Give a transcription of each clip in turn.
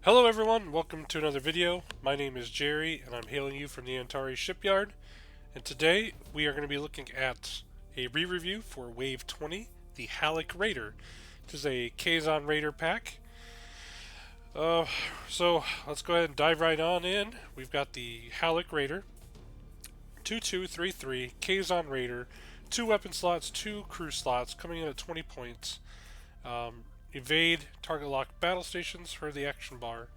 Hello everyone, welcome to another video. My name is Jerry and I'm hailing you from the Antari shipyard. And today we are going to be looking at a re-review for Wave 20, the Halik Raider. This is a Kazon Raider pack. So let's go ahead and dive right on in. We've got the Halik Raider, 2233 Kazon Raider, 2 weapon slots, 2 crew slots, coming in at 20 points. Evade, target lock battle stations for the action bar.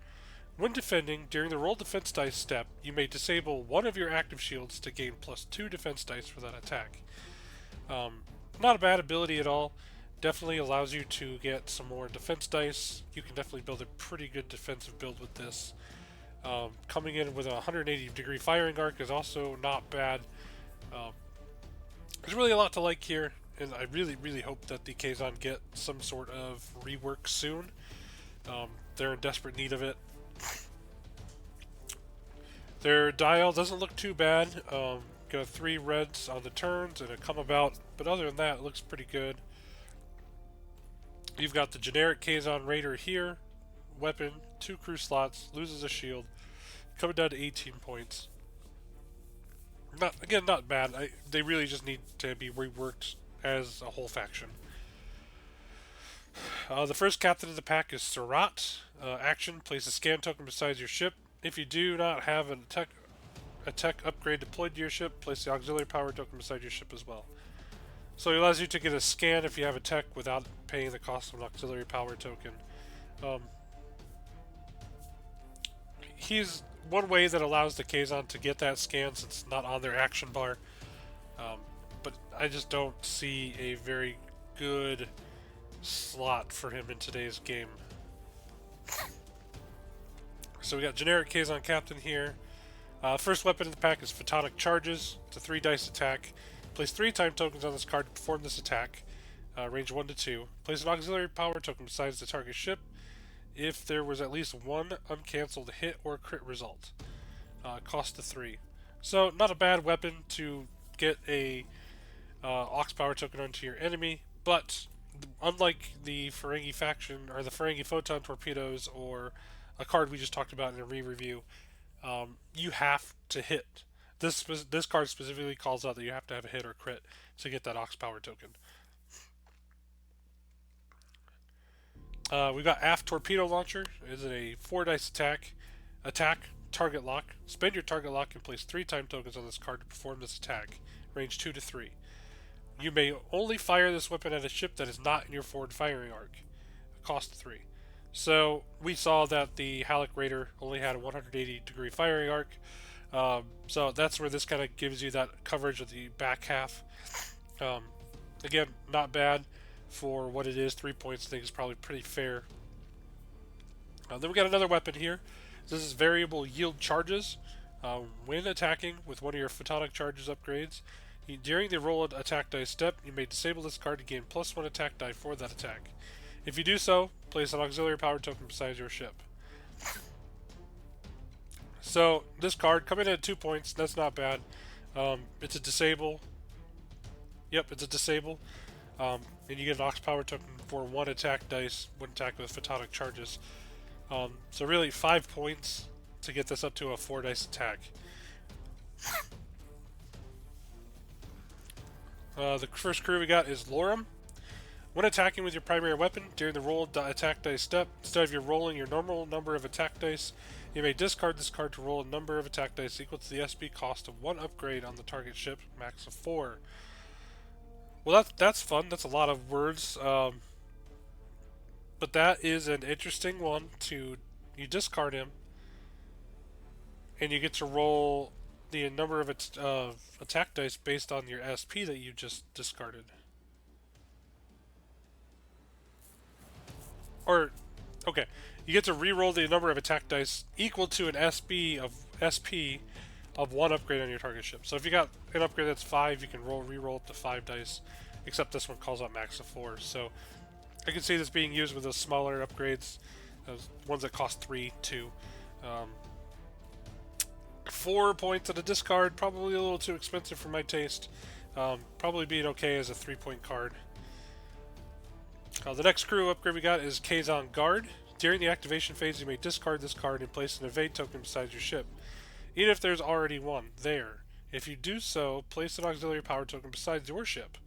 When defending, during the roll defense dice step, you may disable one of your active shields to gain +2 defense dice for that attack. Not a bad ability at all. Definitely allows you to get some more defense dice. You can definitely build a pretty good defensive build with this. Coming in with a 180-degree firing arc is also not bad. There's really a lot to like here, and I really hope that the Kazon get some sort of rework soon. They're in desperate need of it. Their dial doesn't look too bad. Got 3 reds on the turns and a come about, but other than that, it looks pretty good. You've got the generic Kazon Raider here. Weapon, 2 crew slots, loses a shield, coming down to 18 points. Not bad. They really just need to be reworked as a whole faction. The first captain of the pack is Surat. Action: place a scan token beside your ship. If you do not have a tech upgrade deployed to your ship, place the auxiliary power token beside your ship as well. So it allows you to get a scan if you have a tech without paying the cost of an auxiliary power token. He's one way that allows the Kazon to get that scan since it's not on their action bar. But I just don't see a very good slot for him in today's game. So we got generic Kazon Captain here. First weapon in the pack is Photonic Charges. It's a 3 dice attack. Place 3 time tokens on this card to perform this attack. Range 1 to 2. Place an auxiliary power token besides the target ship if there was at least one uncancelled hit or crit result. Cost to 3. So not a bad weapon to get a aux power token onto your enemy, but unlike the Ferengi faction or the Ferengi photon torpedoes or a card we just talked about in a re-review, you have to hit. This card specifically calls out that you have to have a hit or crit to get that aux power token. We've got Aft Torpedo Launcher. It is a 4 dice attack. Attack, target lock. Spend your target lock and place 3 time tokens on this card to perform this attack. Range 2 to 3. You may only fire this weapon at a ship that is not in your forward firing arc. Cost 3. So we saw that the Halik Raider only had a 180-degree firing arc. So that's where this kind of gives you that coverage of the back half. Again, not bad for what it is. 3 points I think is probably pretty fair. Then we got another weapon here. This is variable yield charges. When attacking with one of your photonic charges upgrades, during the roll attack die step, you may disable this card to gain +1 attack die for that attack. If you do so, place an auxiliary power token beside your ship. So this card coming in at 2 points, that's not bad. It's a disable. Yep, it's a disable. And you get an aux power token for 1 attack dice when attacked with photonic charges. So really 5 points to get this up to a 4 dice attack. The first crew we got is Lorem. When attacking with your primary weapon, during the roll attack dice step, instead of rolling your normal number of attack dice, you may discard this card to roll a number of attack dice equal to the SP cost of 1 upgrade on the target ship, max of 4. Well, that's fun. That's a lot of words. But that is an interesting one to... You discard him, and you get to roll the number of attack dice based on your SP that you just discarded. Or, okay, you get to re-roll the number of attack dice equal to an SP of 1 upgrade on your target ship. So if you got an upgrade that's 5, you can re-roll it to 5 dice, except this one calls out max of 4. So I can see this being used with those smaller upgrades, those ones that cost 3, 2. 4 points at a discard, probably a little too expensive for my taste. Probably being okay as a 3-point card. The next crew upgrade we got is Kazon Guard. During the activation phase, you may discard this card and place an evade token beside your ship, even if there's already one there. If you do so, place an auxiliary power token beside your ship.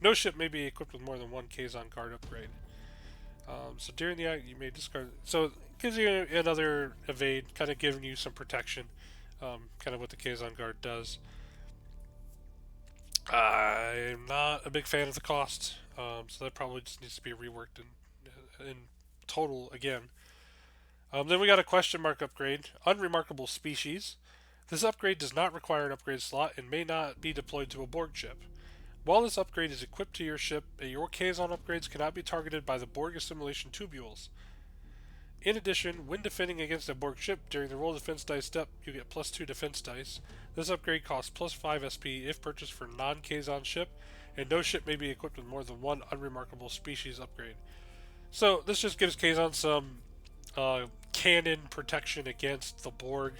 No ship may be equipped with more than one Kazon card upgrade. So during the act, you may discard. So it gives you another evade, kind of giving you some protection. Kind of what the Kazon guard does. I'm not a big fan of the cost, so that probably just needs to be reworked in total again. Then we got a question mark upgrade. Unremarkable species. This upgrade does not require an upgrade slot and may not be deployed to a Borg ship. While this upgrade is equipped to your ship, your Kazon upgrades cannot be targeted by the Borg assimilation tubules. In addition, when defending against a Borg ship during the roll defense dice step, you get +2 defense dice. This upgrade costs +5 SP if purchased for non-Kazon ship, and no ship may be equipped with more than one unremarkable species upgrade. So this just gives Kazon some canon protection against the Borg,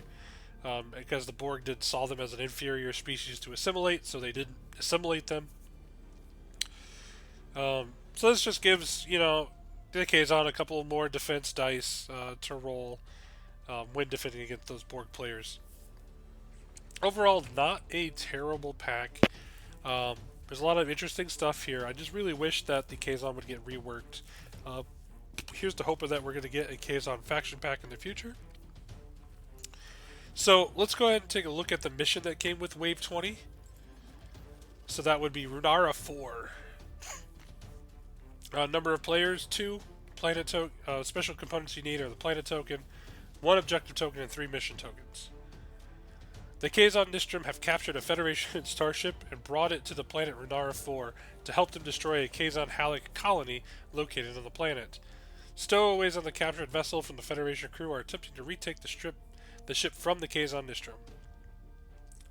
because the Borg saw them as an inferior species to assimilate, so they didn't assimilate them. So this just gives, the Kazon a couple more defense dice to roll when defending against those Borg players. Overall, not a terrible pack. There's a lot of interesting stuff here. I just really wish that the Kazon would get reworked. Here's the hope that we're going to get a Kazon faction pack in the future. So let's go ahead and take a look at the mission that came with Wave 20. So that would be Runara 4. Number of players, 2. Planet special components you need are the planet token, 1 objective token, and 3 mission tokens. The Kazon Nistrum have captured a Federation starship and brought it to the planet Runara 4 to help them destroy a Kazon Halik colony located on the planet. Stowaways on the captured vessel from the Federation crew are attempting to retake the ship from the Kazon Nistrum.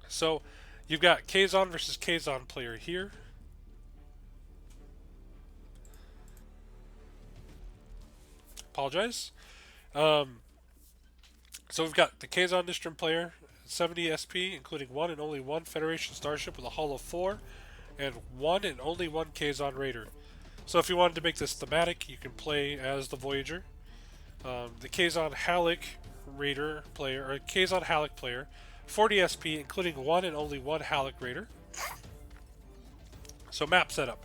So, you've got Kazon versus Kazon player here. Apologize. So we've got the Kazon Nistrum player, 70 SP, including one and only one Federation starship with a hull of 4, and one and only one Kazon Raider. So if you wanted to make this thematic, you can play as the Voyager. The Kazon Halik Raider player, or Kazon Halik player, 40 SP, including one and only one Halik Raider. So map setup.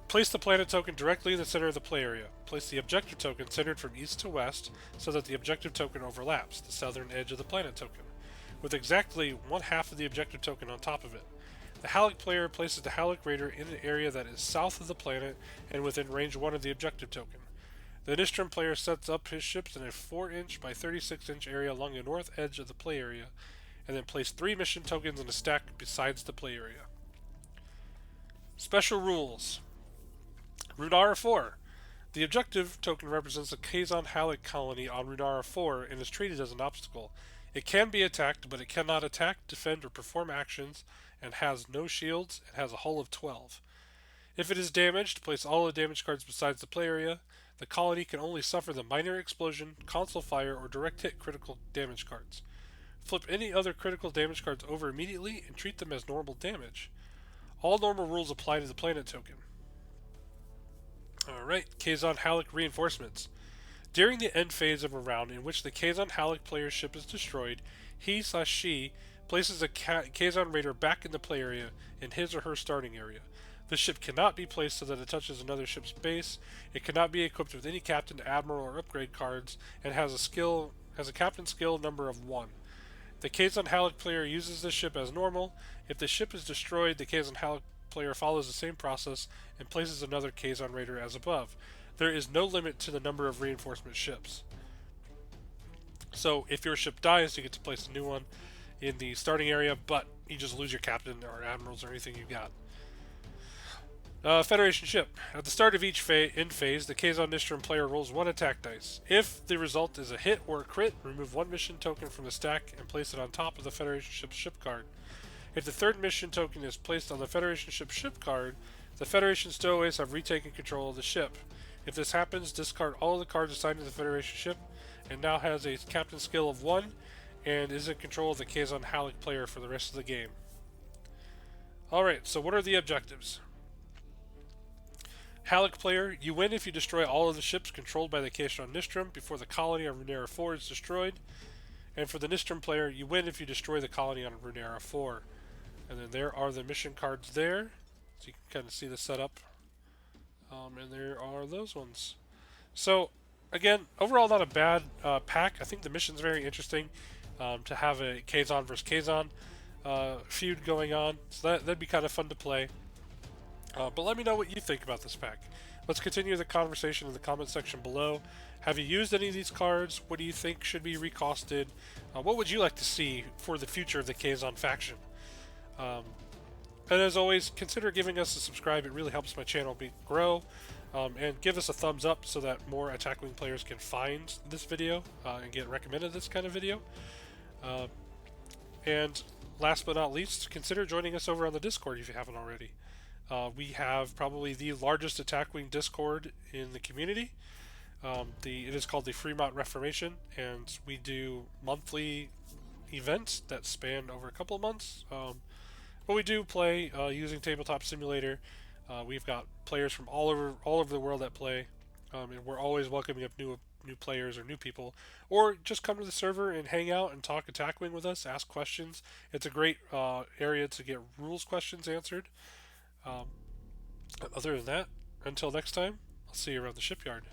Place the planet token directly in the center of the play area. Place the objective token centered from east to west so that the objective token overlaps the southern edge of the planet token, with exactly one half of the objective token on top of it. The Halik player places the Halik Raider in an area that is south of the planet and within range 1 of the objective token. The Nistrum player sets up his ships in a 4-inch by 36-inch area along the north edge of the play area, and then place 3 mission tokens in a stack besides the play area. Special rules. Runara 4. The objective token represents a Kazon Halik colony on Runara 4 and is treated as an obstacle. It can be attacked, but it cannot attack, defend, or perform actions, and has no shields, and has a hull of 12. If it is damaged, place all the damage cards besides the play area. The colony can only suffer the minor explosion, console fire, or direct hit critical damage cards. Flip any other critical damage cards over immediately and treat them as normal damage. All normal rules apply to the planet token. Alright, Kazon Halik reinforcements. During the end phase of a round in which the Kazon Halik player's ship is destroyed, he/she places a Kazon Raider back in the play area in his or her starting area. The ship cannot be placed so that it touches another ship's base. It cannot be equipped with any captain, admiral, or upgrade cards, and has a captain skill number of 1. The Kazon Halik player uses this ship as normal. If the ship is destroyed, the Kazon Halik player follows the same process and places another Kazon Raider as above. There is no limit to the number of reinforcement ships. So if your ship dies, you get to place a new one in the starting area, but you just lose your captain or admirals or anything you got. Federation ship. At the start of each end phase, the Kazon Nistrum player rolls 1 attack dice. If the result is a hit or a crit, remove 1 mission token from the stack and place it on top of the Federation ship's ship card. If the 3rd mission token is placed on the Federation ship's ship card, the Federation stowaways have retaken control of the ship. If this happens, discard all of the cards assigned to the Federation ship, and now has a captain skill of 1, and is in control of the Kazon Halik player for the rest of the game. Alright, so what are the objectives? Halik player, you win if you destroy all of the ships controlled by the Cation on Nistrum before the colony on Runera 4 is destroyed. And for the Nistrum player, you win if you destroy the colony on Runera 4. And then there are the mission cards there. So you can kind of see the setup. And there are those ones. So, again, overall not a bad pack. I think the mission's very interesting to have a Kazon versus Kazon feud going on. So that'd be kind of fun to play. But let me know what you think about this pack. Let's continue the conversation in the comment section below. Have you used any of these cards? What do you think should be recosted? What would you like to see for the future of the Kazon faction? And as always, consider giving us a subscribe. It really helps my channel grow. And give us a thumbs up so that more Attack Wing players can find this video and get recommended this kind of video. And last but not least, consider joining us over on the Discord if you haven't already. We have probably the largest Attack Wing Discord in the community. It is called the Fremont Reformation, and we do monthly events that span over a couple of months. But we do play using Tabletop Simulator. We've got players from all over the world that play, and we're always welcoming up new players or new people, or just come to the server and hang out and talk Attack Wing with us, ask questions. It's a great area to get rules questions answered. Other than that, until next time, I'll see you around the shipyard.